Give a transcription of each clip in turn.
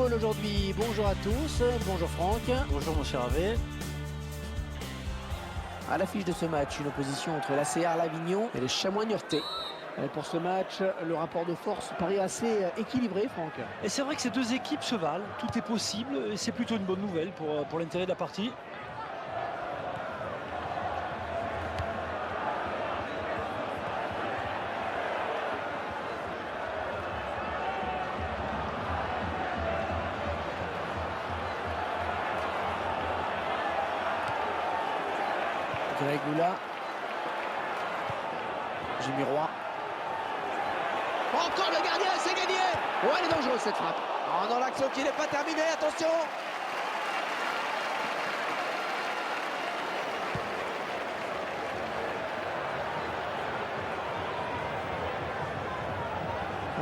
football aujourd'hui. Bonjour à tous, bonjour Franck. Bonjour mon cher Hervé. À l'affiche de ce match, une opposition entre l'ACR L'Avignon et les Chamois Niortais. Pour ce match, le rapport de force paraît assez équilibré, Franck. Et c'est vrai que ces deux équipes se valent, tout est possible et c'est plutôt une bonne nouvelle pour l'intérêt de la partie. Greg Goula. Jimmy Roy. Encore le gardien, c'est gagné. Oh, elle est dangereuse cette frappe. Oh, dans l'action qui n'est pas terminée, attention.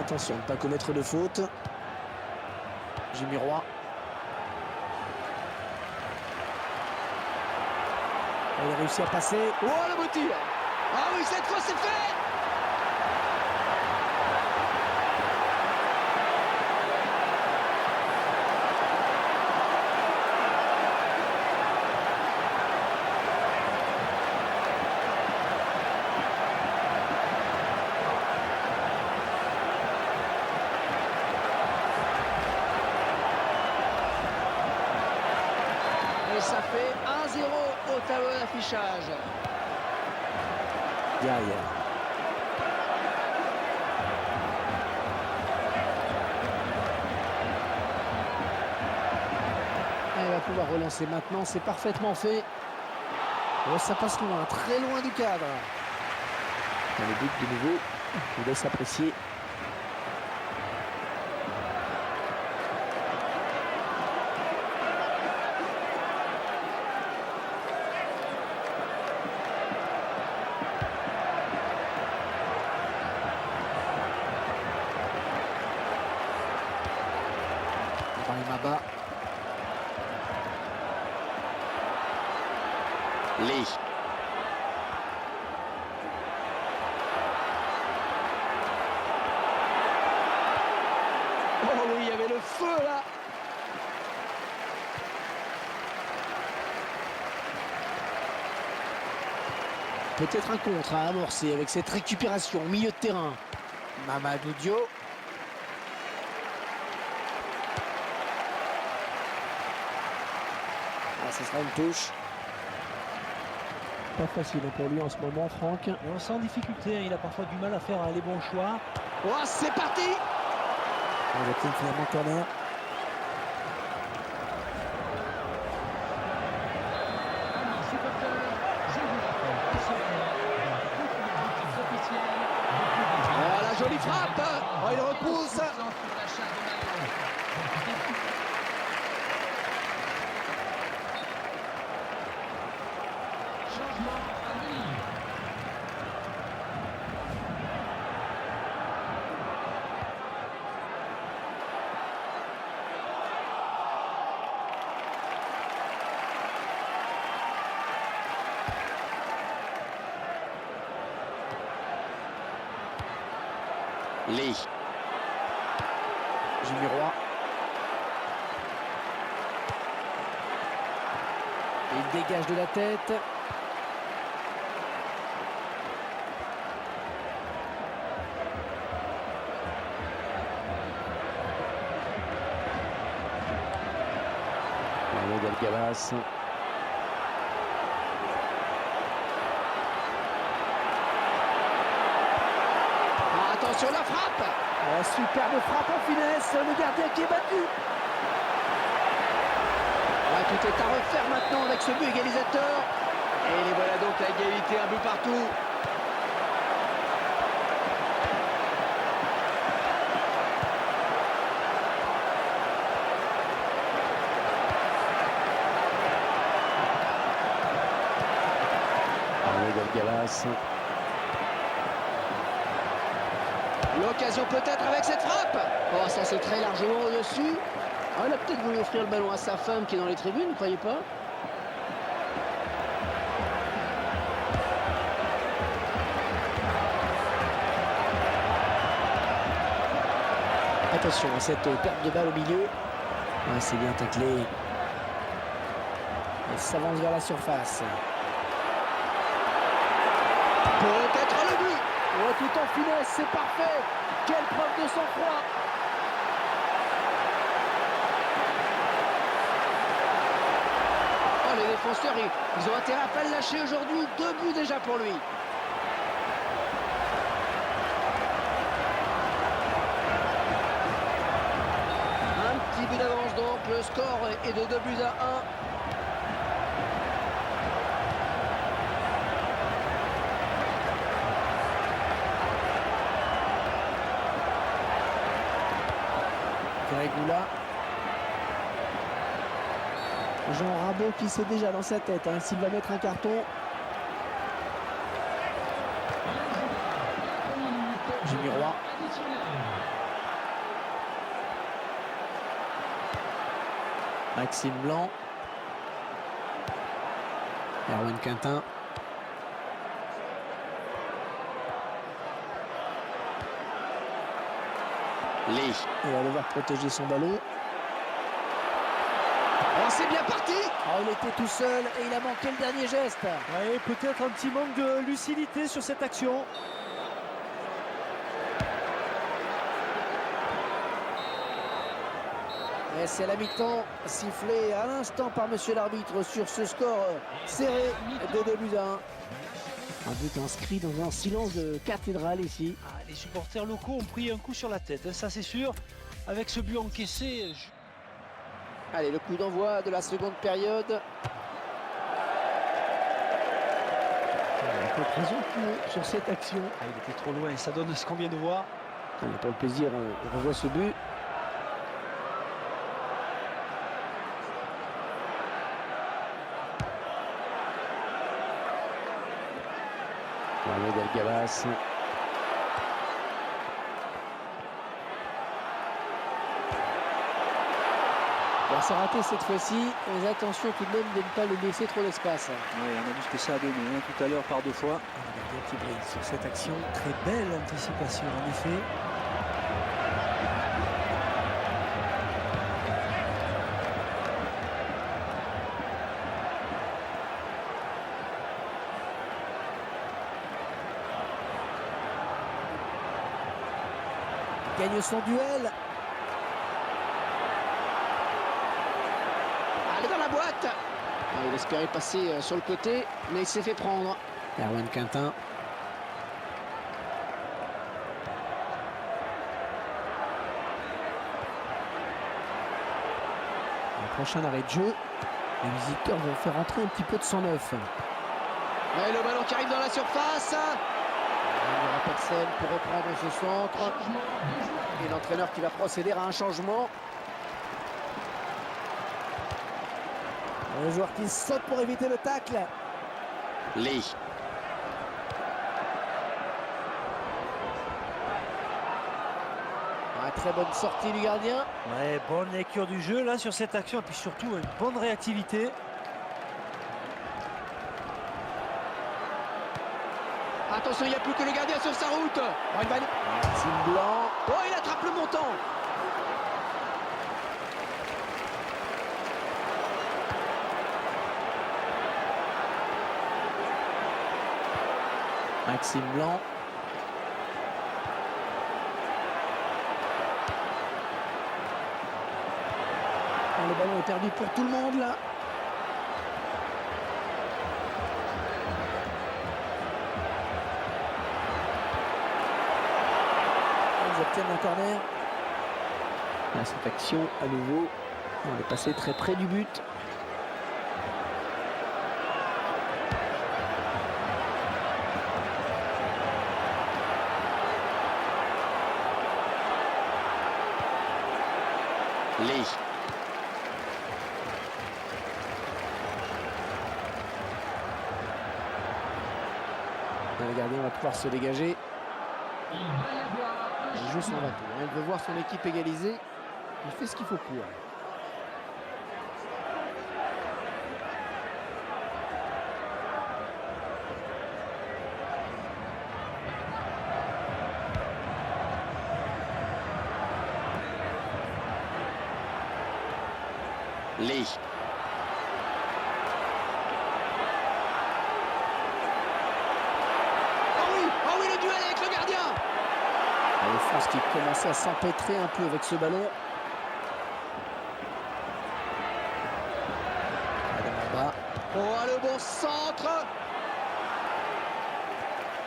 Attention, ne pas commettre de faute. Jimmy Roy. Il a réussi à passer. Oh, le beau tir. Ah oui, cette fois c'est fait. Et ça fait 1-0 au tableau d'affichage. Gaïa. Elle va pouvoir relancer maintenant, c'est parfaitement fait. Oh, ça passe loin, très loin du cadre. Dans le but de nouveau, je vous laisse apprécier. Maba. Lee. Oh oui, il y avait le feu là. Peut-être un contre à amorcer avec cette récupération au milieu de terrain. Mamadou Diop. Ce sera une touche. Pas facile pour lui en ce moment, Franck. On sent en difficulté, il a parfois du mal à faire les bons choix. Oh, c'est parti. On va finalement corner. Oh, la jolie frappe. Oh, il repousse. Lee. Jimmy Roy. Il dégage de la tête. Galgavas. Attention la frappe. Oh, superbe frappe en finesse. Le gardien qui est battu. Ouais, tout est à refaire maintenant avec ce but égalisateur. Et les voilà donc à égalité, un but partout. Galgavas. L'occasion peut-être avec cette frappe. Oh, ça c'est très largement au-dessus. Oh, il a peut-être voulu offrir le ballon à sa femme qui est dans les tribunes, ne croyez pas? Attention à cette perte de balle au milieu. Ouais, c'est bien taclé. Il s'avance vers la surface. Peut-être le but. Oh, tout en finesse, c'est parfait. Quelle preuve de sang-froid. Oh, les défenseurs, ils ont intérêt à pas le lâcher aujourd'hui. 2 buts déjà pour lui. Un petit but d'avance donc. Le score est de 2-1. Grégoula. Jean Rabot qui sait déjà dans sa tête s'il va mettre un carton. Jimmy Roy. Maxime Blanc. Erwan Quintin. Lee. Il va devoir protéger son ballon. Oh, c'est bien parti. Oh, il était tout seul et il a manqué le dernier geste. Ouais, peut-être un petit manque de lucidité sur cette action. Et c'est la mi-temps, sifflé à l'instant par monsieur l'arbitre sur ce score serré de 2-1. Un but inscrit dans un silence de cathédrale ici. Ah, les supporters locaux ont pris un coup sur la tête, ça c'est sûr. Avec ce but encaissé... Allez, le coup d'envoi de la seconde période. Un peu présent sur cette action. Ah, il était trop loin, ça donne ce qu'on vient de voir. Allez, pour le plaisir, on revoit ce but. Mohamed El Gabas. Bon, c'est raté cette fois-ci, mais attention tout de même de ne pas lui laisser trop d'espace. Oui, on a vu ce que ça a donné tout à l'heure par 2 fois. Regardez qui brille sur cette action. Très belle anticipation en effet. Gagne son duel. Allez dans la boîte. Il espérait passer sur le côté, mais il s'est fait prendre. Erwan Quintin. Le prochain arrêt de jeu. Les visiteurs vont faire entrer un petit peu de sang neuf. Et le ballon qui arrive dans la surface. Il n'y aura pas de scène pour reprendre ce centre. Et l'entraîneur qui va procéder à un changement. Le joueur qui saute pour éviter le tacle. Lee. Très bonne sortie du gardien. Ouais, bonne lecture du jeu là sur cette action et puis surtout une bonne réactivité. Attention, il n'y a plus que le gardien sur sa route. Oh, il va... Maxime Blanc. Oh, il attrape le montant. Maxime Blanc. Oh, le ballon est perdu pour tout le monde là. Ils obtiennent un corner. Là, cette action à nouveau. On est passé très près du but. Lee. Le gardien va pouvoir se dégager. Il joue son retour. Il veut voir son équipe égaliser. Il fait ce qu'il faut pour. Lee. Oh oui, le duel avec le gardien. La France qui commençait à s'empêtrer un peu avec ce ballon. Là-bas. Oh, le bon centre.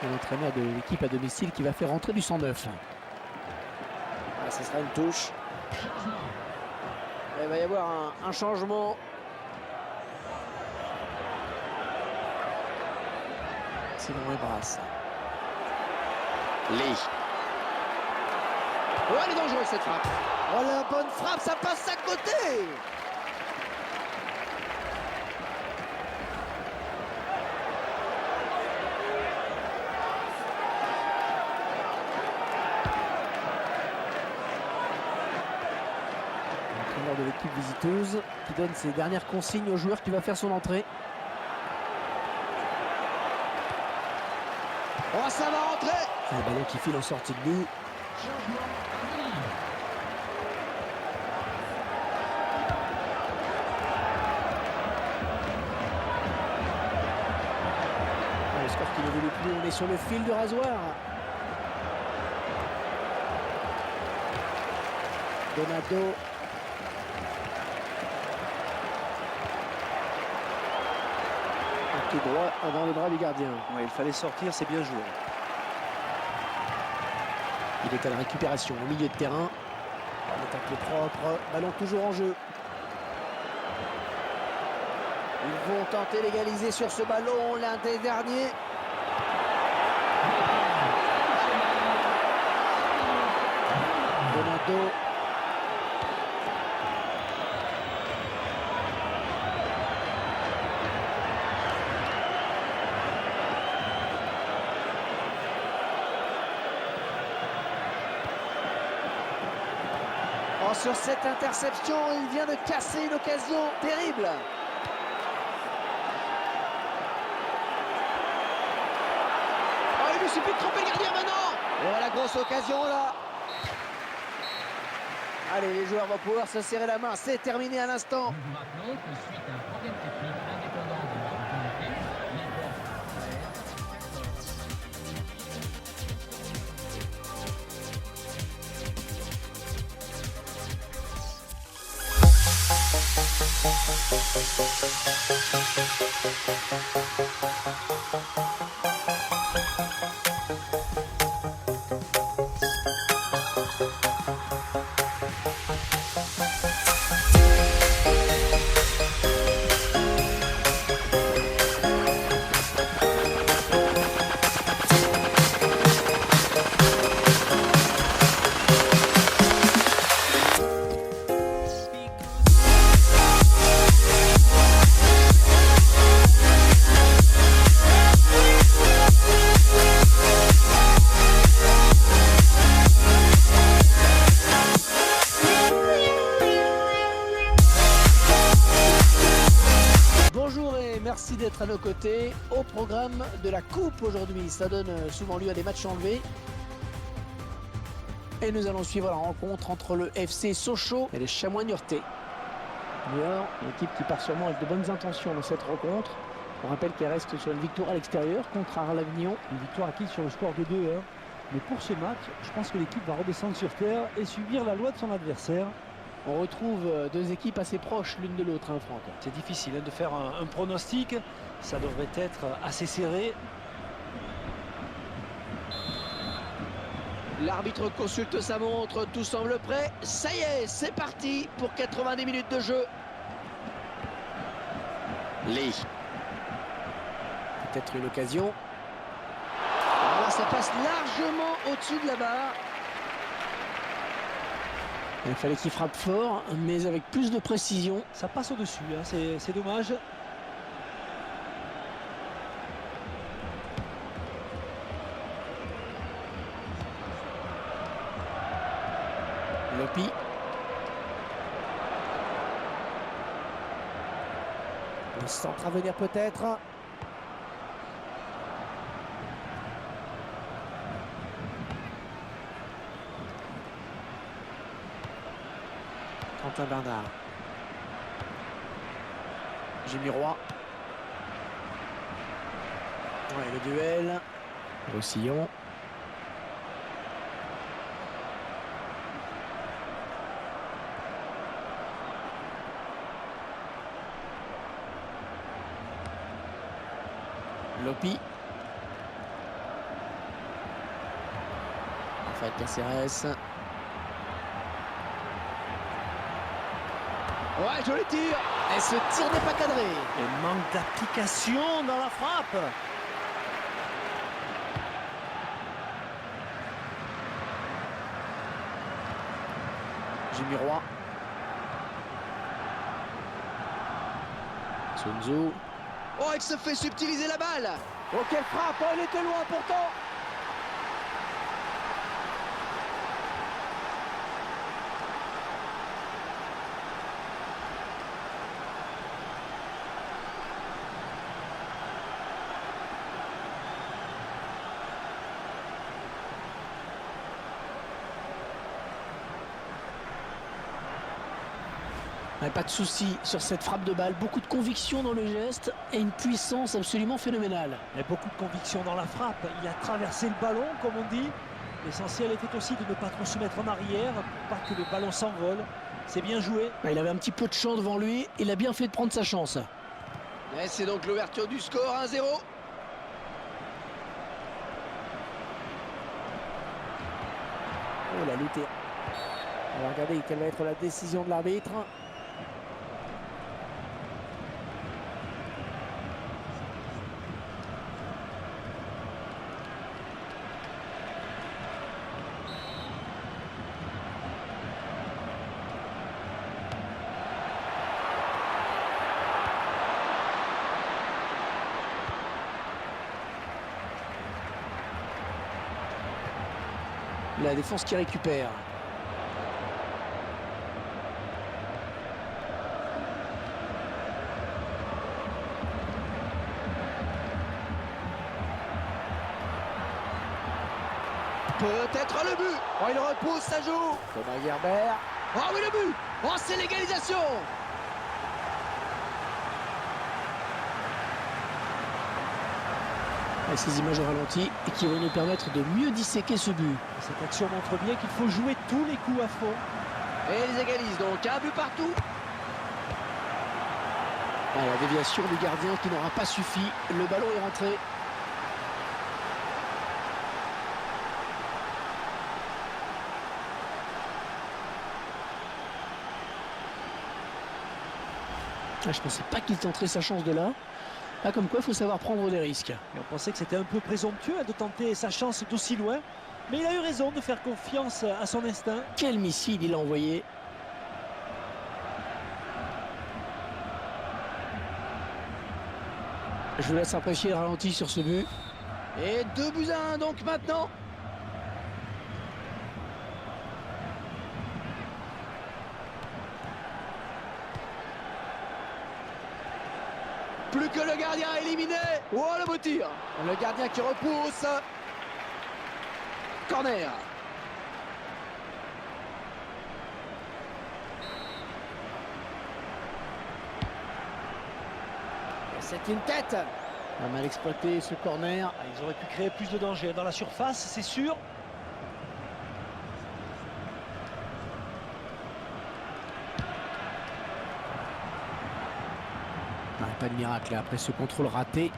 Et l'entraîneur de l'équipe à domicile qui va faire rentrer du 109. Ah, ce sera une touche. Il va y avoir un changement. C'est dans les brasses. Lee. Oh, elle est dangereuse cette frappe. Oh, la bonne frappe, ça passe à côté. L'entraîneur de l'équipe visiteuse qui donne ses dernières consignes au joueur qui va faire son entrée. Oh, ça va rentrer. Un ballon qui file en sortie de but. Le score qui n'évolue plus, on est sur le fil du rasoir. Donato. Un pied droit avant les bras du gardien. Ouais, il fallait sortir, c'est bien joué. Il est à la récupération au milieu de terrain. On est un peu propre. Ballon toujours en jeu. Ils vont tenter l'égaliser sur ce ballon, l'un des derniers. Donato. Oh, sur cette interception, il vient de casser une occasion terrible. Oh, il lui suffit de tromper le gardien maintenant. Oh, la grosse occasion là. Allez, les joueurs vont pouvoir se serrer la main. C'est terminé à l'instant. Nous vous rappelons que suite à un problème technique indépendant de la communauté, Merci d'être à nos côtés. Au programme de la coupe aujourd'hui, ça donne souvent lieu à des matchs enlevés. Et nous allons suivre la rencontre entre le FC Sochaux et les Chamois Niortais. Niort, une équipe qui part sûrement avec de bonnes intentions dans cette rencontre. On rappelle qu'elle reste sur une victoire à l'extérieur contre Arles-Avignon. Une victoire acquise sur le score de 2-1. Mais pour ce match, je pense que l'équipe va redescendre sur terre et subir la loi de son adversaire. On retrouve deux équipes assez proches l'une de l'autre, hein, Franck. C'est difficile de faire un pronostic. Ça devrait être assez serré. L'arbitre consulte sa montre, tout semble prêt. Ça y est, c'est parti pour 90 minutes de jeu. Lee. Peut-être une occasion. Voilà, ça passe largement au-dessus de la barre. Il fallait qu'il frappe fort, mais avec plus de précision. Ça passe au-dessus, hein. C'est dommage. Lopi. Le centre à venir peut-être. Quentin Bernard. Jimmy Roy. Ouais, le duel. Roussillon. Lopi. Raphaël Caceres. Ouais, joli tir. Et ce tir n'est pas cadré. Et manque d'application dans la frappe. Jimmy Roy. Sun Tzu. Oh, il se fait subtiliser la balle. Oh, quelle frappe. Oh, elle était loin pourtant. Pas de souci sur cette frappe de balle, beaucoup de conviction dans le geste et une puissance absolument phénoménale. Et beaucoup de conviction dans la frappe. Il a traversé le ballon, comme on dit. L'essentiel était aussi de ne pas trop se mettre en arrière pour pas que le ballon s'envole. C'est bien joué. Il avait un petit peu de champ devant lui, il a bien fait de prendre sa chance. Et c'est donc l'ouverture du score, 1-0. Oh, la lutte. On va regarder quelle va être la décision de l'arbitre. La défense qui récupère. Peut-être le but. Oh, il repousse, ça joue. Thomas Gerber. Oh oui, le but. Oh, c'est l'égalisation. Et ces images au ralenti et qui vont nous permettre de mieux disséquer ce but. Cette action montre bien qu'il faut jouer tous les coups à fond. Et ils égalisent donc un but partout. Ah, la déviation du gardien qui n'aura pas suffi. Le ballon est rentré. Ah, je pensais pas qu'il tenterait sa chance de là. Ah, comme quoi, il faut savoir prendre des risques. Et on pensait que c'était un peu présomptueux de tenter sa chance d'aussi loin. Mais il a eu raison de faire confiance à son instinct. Quel missile il a envoyé. Je vous laisse apprécier le ralenti sur ce but. Et 2-1 donc maintenant. Plus que le gardien éliminé. Oh, le beau tir. Le gardien qui repousse. Corner. C'est une tête. Pas mal exploité ce corner. Ah, ils auraient pu créer plus de danger dans la surface, c'est sûr. Pas de miracle après ce contrôle raté.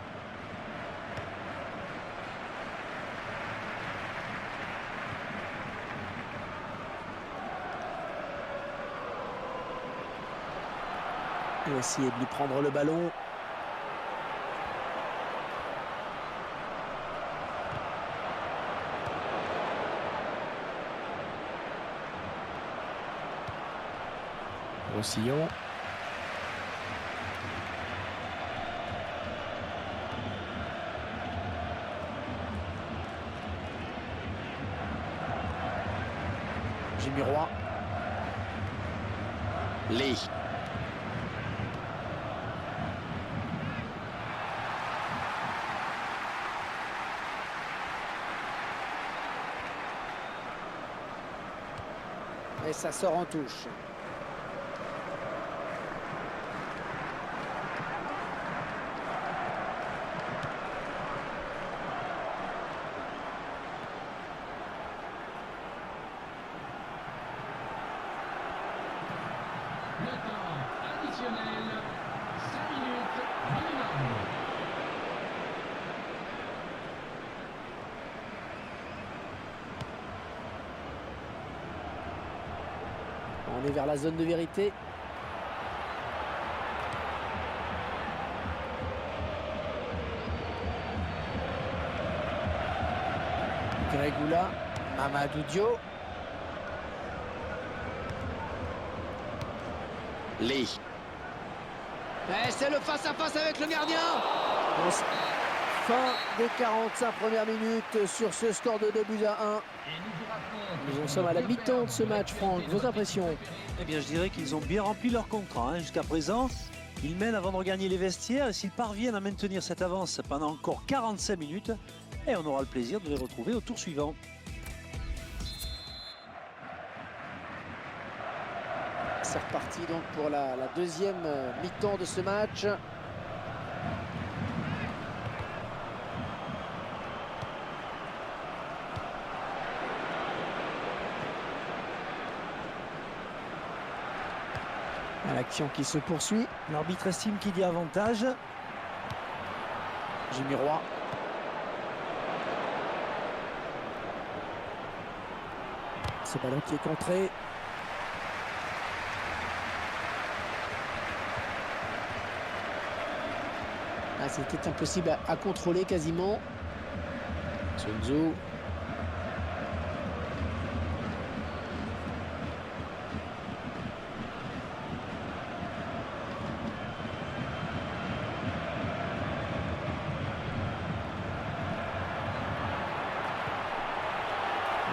Il va essayer de lui prendre le ballon. Roussillon. Jimmy Roy. Lee. Et ça sort en touche. additionnel. 5 minutes minimum. On est vers la zone de vérité. Grégoula, Mamadou Dio. Lee. Et c'est le face-à-face avec le gardien. Fin des 45 premières minutes sur ce score de 2 buts à 1. Nous en sommes à la mi-temps de ce match, Franck. Vos impressions? Eh bien, je dirais qu'ils ont bien rempli leur contrat. Jusqu'à présent, ils mènent avant de regagner les vestiaires. Et s'ils parviennent à maintenir cette avance pendant encore 45 minutes, et on aura le plaisir de les retrouver au tour suivant. C'est reparti donc pour la deuxième mi-temps de ce match. L'action qui se poursuit. L'arbitre estime qu'il y a avantage. Jimmy Roy. Ce ballon qui est contré. Ah, c'était impossible à contrôler quasiment. Sun Tzu.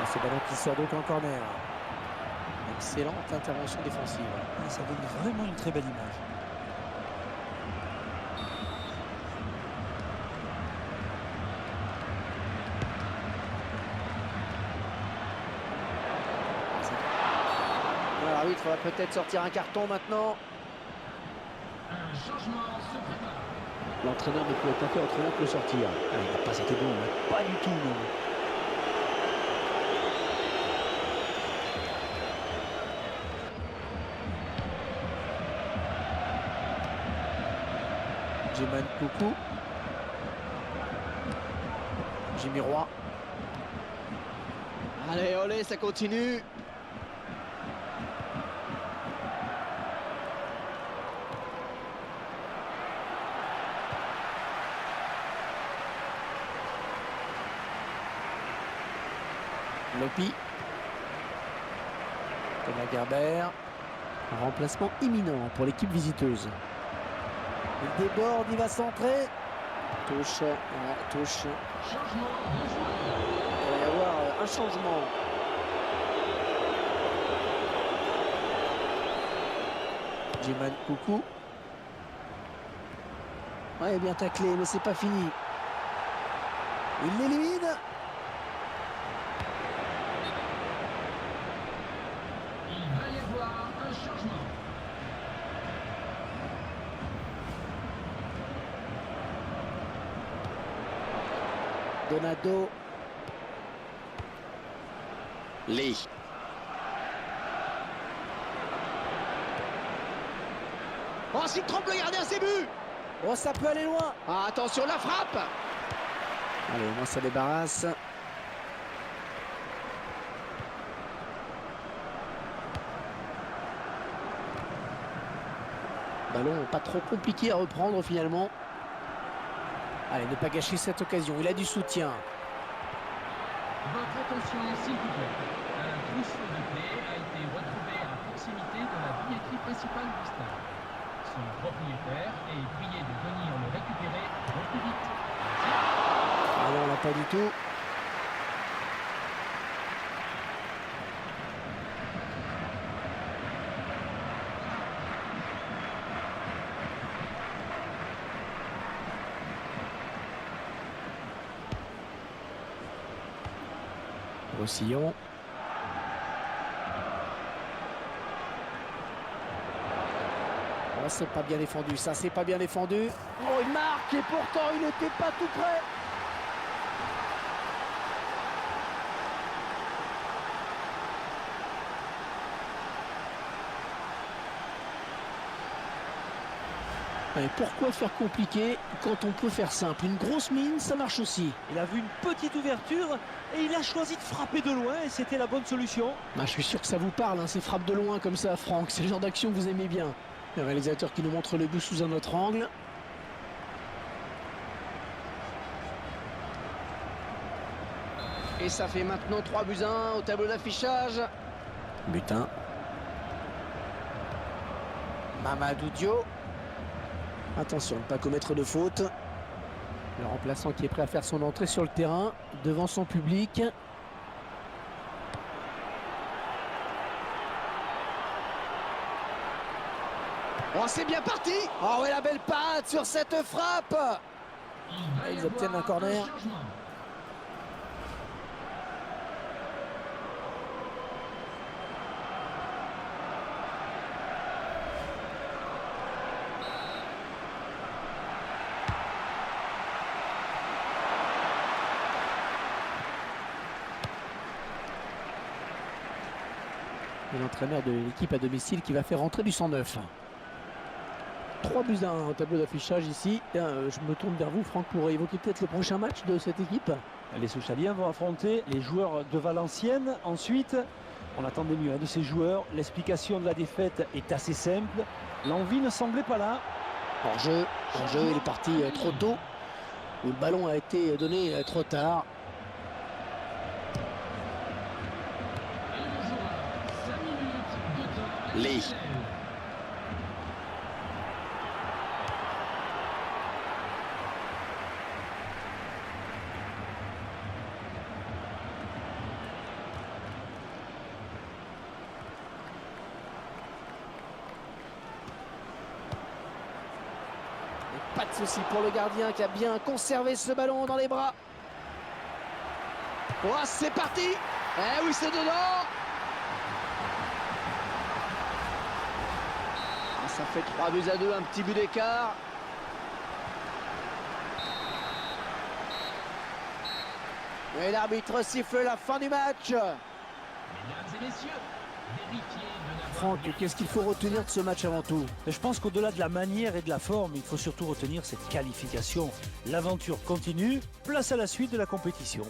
Ce ballon qui sort donc en corner. Excellente intervention défensive. Ça donne vraiment une très belle image. L'arbitre va peut-être sortir un carton maintenant. Un changement se prépare. L'entraîneur ne pouvait pas faire autrement que le sortir. Ah, il n'a pas été bon, hein. Pas du tout, non. Jeman Coucou. Jimmy Roy. Allez, olé, ça continue. Lopi. Thomas Gerber. Un remplacement imminent pour l'équipe visiteuse. Il déborde, il va centrer. Touche, ouais, touche. Changement de joueur. Il va y avoir un changement. Jeman Coucou. Ouais, bien taclé, mais c'est pas fini. Il l'élimine. Il va y avoir un changement. Donado. Lee. Oh, s'il trompe le gardien, c'est but. Oh, ça peut aller loin. Ah, attention, la frappe. Allez, au moins ça débarrasse. Ballon pas trop compliqué à reprendre finalement. Allez, ne pas gâcher cette occasion. Il a du soutien. Votre attention, s'il vous plaît. Un trousseau de clés a été retrouvé à proximité de la billetterie principale du stade. Son propriétaire est prié de venir le récupérer au plus vite. Ah non, on l'a pas du tout. Roussillon. Oh, c'est pas bien défendu, ça c'est pas bien défendu. Oh, il marque et pourtant il n'était pas tout près. Et pourquoi faire compliqué quand on peut faire simple? Une grosse mine, ça marche aussi. Il a vu une petite ouverture et il a choisi de frapper de loin et c'était la bonne solution. Je suis sûr que ça vous parle, hein, ces frappes de loin comme ça, Franck. C'est le genre d'action que vous aimez bien. Le réalisateur qui nous montre le but sous un autre angle. Et ça fait maintenant 3-1 au tableau d'affichage. Butin. Mamadou Diop. Attention, ne pas commettre de faute. Le remplaçant qui est prêt à faire son entrée sur le terrain, devant son public. Oh, c'est bien parti. Oh, et la belle parade sur cette frappe. Ils obtiennent un corner. Et l'entraîneur de l'équipe à domicile qui va faire rentrer du 109. 3-1 au tableau d'affichage ici. Je me tourne vers vous, Franck, pour évoquer peut-être le prochain match de cette équipe. Les Souchaliens vont affronter les joueurs de Valenciennes. Ensuite, on attendait mieux de ces joueurs. L'explication de la défaite est assez simple. L'envie ne semblait pas là. Hors-jeu, il est parti trop tôt. Où le ballon a été donné trop tard. Lee. Pas de souci pour le gardien qui a bien conservé ce ballon dans les bras. Oh, c'est parti. Eh oui, c'est dedans. Ah, ça fait 3-2, un petit but d'écart. Et l'arbitre siffle la fin du match. Mesdames et messieurs, vérifiez de n'avoir Franck, qu'est-ce qu'il faut retenir de ce match avant tout? Mais je pense qu'au-delà de la manière et de la forme, il faut surtout retenir cette qualification. L'aventure continue, place à la suite de la compétition.